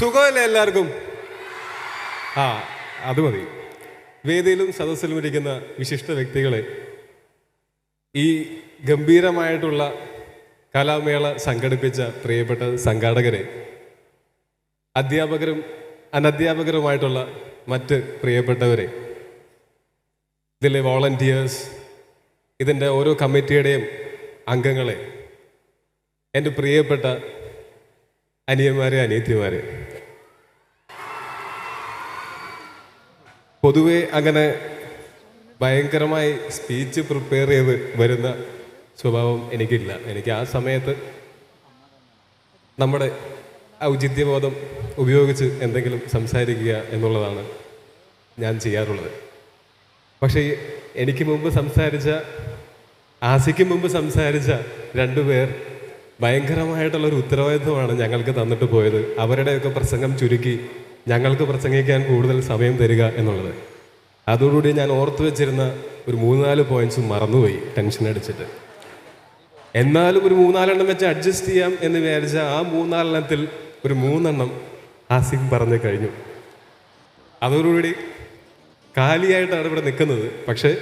സുഖമല്ലേ എല്ലാവർക്കും? ആ, അത് മതി. വേദിയിലും സദസ്സിലും ഇരിക്കുന്ന വിശിഷ്ട വ്യക്തികളെ, ഈ ഗംഭീരമായിട്ടുള്ള കലാമേള സംഘടിപ്പിച്ച പ്രിയപ്പെട്ട സംഘാടകരെ, അധ്യാപകരും അനധ്യാപകരുമായിട്ടുള്ള മറ്റ് പ്രിയപ്പെട്ടവരെ, ഇതിലെ വോളണ്ടിയേഴ്സ്, ഇതിൻ്റെ ഓരോ കമ്മിറ്റിയുടെയും അംഗങ്ങളെ, എൻ്റെ പ്രിയപ്പെട്ട അനിയന്മാരെ, അനിയത്തിമാരെ, പൊതുവെ അങ്ങനെ ഭയങ്കരമായി സ്പീച്ച് പ്രിപ്പയർ ചെയ്ത് വരുന്ന സ്വഭാവം എനിക്കില്ല. എനിക്ക് ആ സമയത്ത് നമ്മുടെ ഔചിത്യബോധം ഉപയോഗിച്ച് എന്തെങ്കിലും സംസാരിക്കുക എന്നുള്ളതാണ് ഞാൻ ചെയ്യാറുള്ളത്. പക്ഷേ എനിക്ക് മുമ്പ് സംസാരിച്ച, ആസിക്ക് മുമ്പ് സംസാരിച്ച രണ്ടുപേർ ഭയങ്കരമായിട്ടുള്ളൊരു ഉത്തരവാദിത്വമാണ് ഞങ്ങൾക്ക് തന്നിട്ട് പോയത്. അവരുടെയൊക്കെ പ്രസംഗം ചുരുക്കി ഞങ്ങൾക്ക് പ്രസംഗിക്കാൻ കൂടുതൽ സമയം തരിക എന്നുള്ളത്. അതോടുകൂടി ഞാൻ ഓർത്തു വെച്ചിരുന്ന ഒരു 3-4 പോയിന്റ്സ് മറന്നുപോയി, ടെൻഷൻ അടിച്ചിട്ട്. എന്നാലും ഒരു 3-4 വെച്ച് അഡ്ജസ്റ്റ് ചെയ്യാം എന്ന് വിചാരിച്ച ആ 3-4 ഒരു 3 ആസിഫ് പറഞ്ഞു കഴിഞ്ഞു. അതോടുകൂടി കാലിയായിട്ടാണ് ഇവിടെ നിൽക്കുന്നത്. പക്ഷേ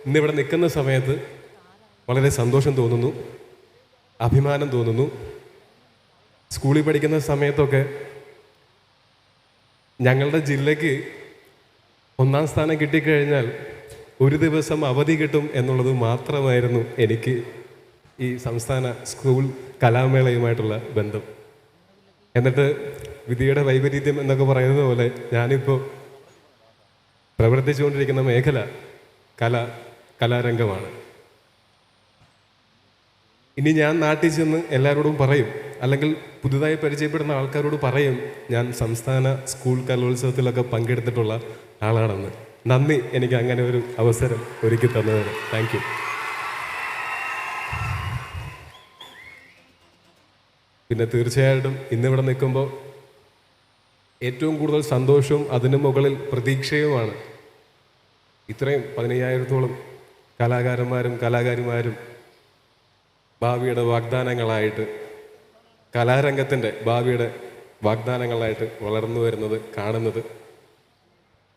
ഇന്നിവിടെ നിൽക്കുന്ന സമയത്ത് വളരെ സന്തോഷം തോന്നുന്നു, അഭിമാനം തോന്നുന്നു. സ്കൂളിൽ പഠിക്കുന്ന സമയത്തൊക്കെ ഞങ്ങളുടെ ജില്ലയ്ക്ക് 1ാം സ്ഥാനം കിട്ടിക്കഴിഞ്ഞാൽ ഒരു ദിവസം അവധി കിട്ടും എന്നുള്ളത് മാത്രമായിരുന്നു എനിക്ക് ഈ സംസ്ഥാന സ്കൂൾ കലാമേളയുമായിട്ടുള്ള ബന്ധം. എന്നിട്ട് വിധിയുടെ വൈപരീത്യം എന്നൊക്കെ പറയുന്നത് പോലെ ഞാനിപ്പോൾ പ്രവർത്തിച്ചുകൊണ്ടിരിക്കുന്ന മേഖല കലാരംഗമാണ്. ഇനി ഞാൻ നാട്ടിൽ ചെന്ന് എല്ലാവരോടും പറയും, അല്ലെങ്കിൽ പുതുതായി പരിചയപ്പെടുന്ന ആൾക്കാരോട് പറയും, ഞാൻ സംസ്ഥാന സ്കൂൾ കലോത്സവത്തിലൊക്കെ പങ്കെടുത്തിട്ടുള്ള ആളാണെന്ന്. നന്ദി, എനിക്ക് അങ്ങനെ ഒരു അവസരം ഒരുക്കി തന്നതിന്. Thank you. പിന്നെ തീർച്ചയായിട്ടും ഇന്നിവിടെ നിൽക്കുമ്പോൾ ഏറ്റവും കൂടുതൽ സന്തോഷവും അതിന് മുകളിൽ പ്രതീക്ഷയുമാണ്. ഇത്രയും 15,000-ഓളം കലാകാരന്മാരും കലാകാരിമാരും ഭാവിയുടെ വാഗ്ദാനങ്ങളായിട്ട്, കലാരംഗത്തിൻ്റെ ഭാവിയുടെ വാഗ്ദാനങ്ങളായിട്ട് വളർന്നു വരുന്നത് കാണുന്നത്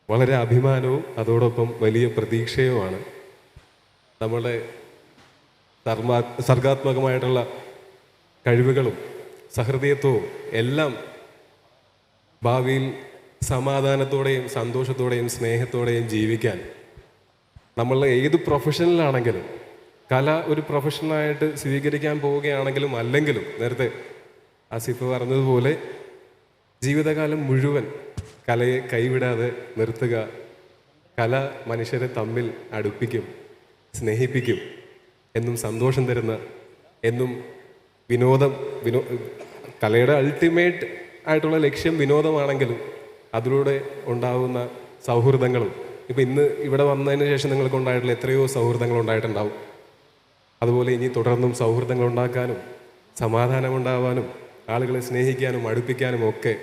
വളരെ അഭിമാനവും അതോടൊപ്പം വലിയ പ്രതീക്ഷയുമാണ്. നമ്മുടെ സർഗാത്മകമായിട്ടുള്ള കഴിവുകളും സഹൃദയത്വവും എല്ലാം ഭാവിയിൽ സമാധാനത്തോടെയും സന്തോഷത്തോടെയും സ്നേഹത്തോടെയും ജീവിക്കാൻ നമ്മൾ ഏത് പ്രൊഫഷനിലാണെങ്കിലും, കല ഒരു പ്രൊഫഷനായിട്ട് സ്വീകരിക്കാൻ പോവുകയാണെങ്കിലും അല്ലെങ്കിലും, നേരത്തെ ആസിഫ് പറഞ്ഞതുപോലെ ജീവിതകാലം മുഴുവൻ കലയെ കൈവിടാതെ നിർത്തുക. കല മനുഷ്യരെ തമ്മിൽ അടുപ്പിക്കും, സ്നേഹിപ്പിക്കും, എന്നും സന്തോഷം തരുന്ന, എന്നും കലയുടെ അൾട്ടിമേറ്റ് ആയിട്ടുള്ള ലക്ഷ്യം വിനോദമാണെങ്കിലും അതിലൂടെ ഉണ്ടാകുന്ന സൗഹൃദങ്ങളും, ഇപ്പം ഇന്ന് ഇവിടെ വന്നതിന് ശേഷം നിങ്ങൾക്ക് ഉണ്ടായിട്ടുള്ള എത്രയോ സൗഹൃദങ്ങൾ ഉണ്ടായിട്ടുണ്ടാവും. അതുപോലെ ഇനി തുടർന്നും സൗഹൃദങ്ങൾ ഉണ്ടാക്കാനും സമാധാനമുണ്ടാവാനും ആളുകളെ സ്നേഹിക്കാനും അടുപ്പിക്കാനും ഒക്കെ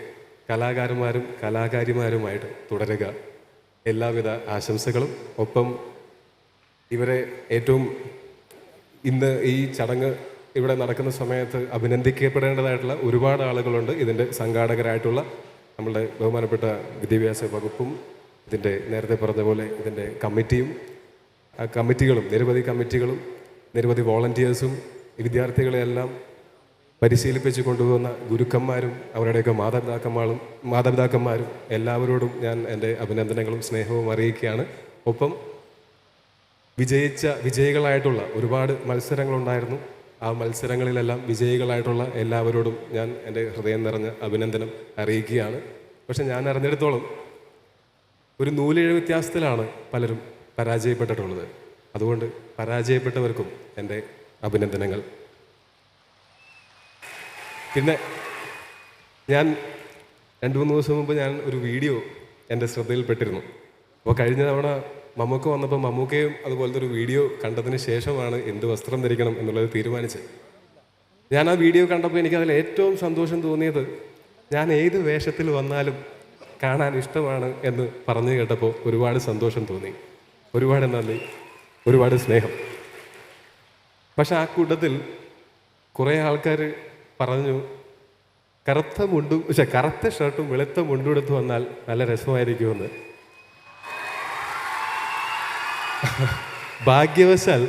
കലാകാരന്മാരും കലാകാരിമാരുമായിട്ട് തുടരുക. എല്ലാവിധ ആശംസകളും. ഒപ്പം ഇവരെ ഏറ്റവും ഇന്ന് ഈ ചടങ്ങ് ഇവിടെ നടക്കുന്ന സമയത്ത് അഭിനന്ദിക്കപ്പെടേണ്ടതായിട്ടുള്ള ഒരുപാട് ആളുകളുണ്ട്. ഇതിൻ്റെ സംഘാടകരായിട്ടുള്ള നമ്മളുടെ ബഹുമാനപ്പെട്ട വിദ്യാഭ്യാസ വകുപ്പും, ഇതിൻ്റെ നേരത്തെ പറഞ്ഞ പോലെ ഇതിൻ്റെ കമ്മിറ്റികളും നിരവധി കമ്മിറ്റികളും നിരവധി വോളണ്ടിയേഴ്സും വിദ്യാർത്ഥികളെയെല്ലാം പരിശീലിപ്പിച്ച് കൊണ്ടുപോകുന്ന ഗുരുക്കന്മാരും അവരുടെയൊക്കെ മാതാപിതാക്കന്മാരും എല്ലാവരോടും ഞാൻ എൻ്റെ അഭിനന്ദനങ്ങളും സ്നേഹവും അറിയിക്കുകയാണ്. ഒപ്പം വിജയികളായിട്ടുള്ള ഒരുപാട് മത്സരങ്ങളുണ്ടായിരുന്നു. ആ മത്സരങ്ങളിലെല്ലാം വിജയികളായിട്ടുള്ള എല്ലാവരോടും ഞാൻ എൻ്റെ ഹൃദയം നിറഞ്ഞ അഭിനന്ദനം അറിയിക്കുകയാണ്. പക്ഷെ ഞാൻ അറിഞ്ഞിടത്തോളം ഒരു നൂലിഴ വ്യത്യാസത്തിലാണ് പലരും പരാജയപ്പെട്ടിട്ടുള്ളത്. അതുകൊണ്ട് പരാജയപ്പെട്ടവർക്കും എൻ്റെ അഭിനന്ദനങ്ങൾ. പിന്നെ ഞാൻ 2-3 ദിവസം മുമ്പ് ഞാൻ ഒരു വീഡിയോ എൻ്റെ ശ്രദ്ധയിൽപ്പെട്ടിരുന്നു. അപ്പോൾ കഴിഞ്ഞ തവണ മമ്മൂക്ക വന്നപ്പോൾ മമ്മൂക്കയും അതുപോലത്തെ ഒരു വീഡിയോ കണ്ടതിന് ശേഷമാണ് എന്ത് വസ്ത്രം ധരിക്കണം എന്നുള്ളത് തീരുമാനിച്ചത്. ഞാൻ ആ വീഡിയോ കണ്ടപ്പോൾ എനിക്കതിൽ ഏറ്റവും സന്തോഷം തോന്നിയത്, ഞാൻ ഏത് വേഷത്തിൽ വന്നാലും കാണാൻ ഇഷ്ടമാണ് എന്ന് പറഞ്ഞു കേട്ടപ്പോൾ ഒരുപാട് സന്തോഷം തോന്നി. ഒരുപാട് നന്ദി, ഒരുപാട് സ്നേഹം. പക്ഷെ ആ കൂട്ടത്തിൽ കുറേ ആൾക്കാർ പറഞ്ഞു, കറുത്ത ഷർട്ടും വെളുത്ത മുണ്ടും എടുത്ത് വന്നാൽ നല്ല രസമായിരിക്കുമെന്ന്. ഭാഗ്യവശാൽ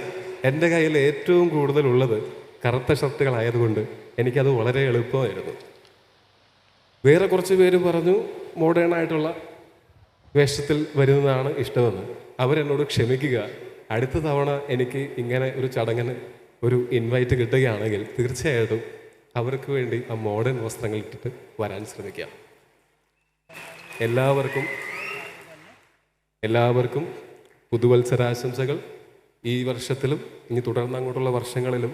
എൻ്റെ കയ്യിൽ ഏറ്റവും കൂടുതലുള്ളത് കറുത്ത ഷർട്ടുകളായതുകൊണ്ട് എനിക്കത് വളരെ എളുപ്പമായിരുന്നു. വേറെ കുറച്ച് പേര് പറഞ്ഞു മോഡേൺ ആയിട്ടുള്ള വേഷത്തിൽ വരുന്നതാണ് ഇഷ്ടമെന്ന്. അവരെന്നോട് ക്ഷമിക്കുക, അടുത്ത തവണ എനിക്ക് ഇങ്ങനെ ഒരു ചടങ്ങിന് ഒരു ഇൻവൈറ്റ് കിട്ടുകയാണെങ്കിൽ തീർച്ചയായിട്ടും അവർക്ക് വേണ്ടി ആ മോഡേൺ വസ്ത്രങ്ങൾ ഇട്ടിട്ട് വരാൻ ശ്രമിക്കാം. എല്ലാവർക്കും പുതുവത്സരാശംസകൾ. ഈ വർഷത്തിലും ഇനി തുടർന്ന് അങ്ങോട്ടുള്ള വർഷങ്ങളിലും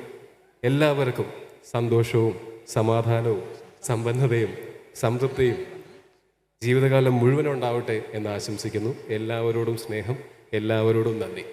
എല്ലാവർക്കും സന്തോഷവും സമാധാനവും സമ്പന്നതയും സംതൃപ്തിയും ജീവിതകാലം മുഴുവൻ ഉണ്ടാവട്ടെ എന്ന് ആശംസിക്കുന്നു. എല്ലാവരോടും സ്നേഹം, എല്ലാവരോടും നന്ദി.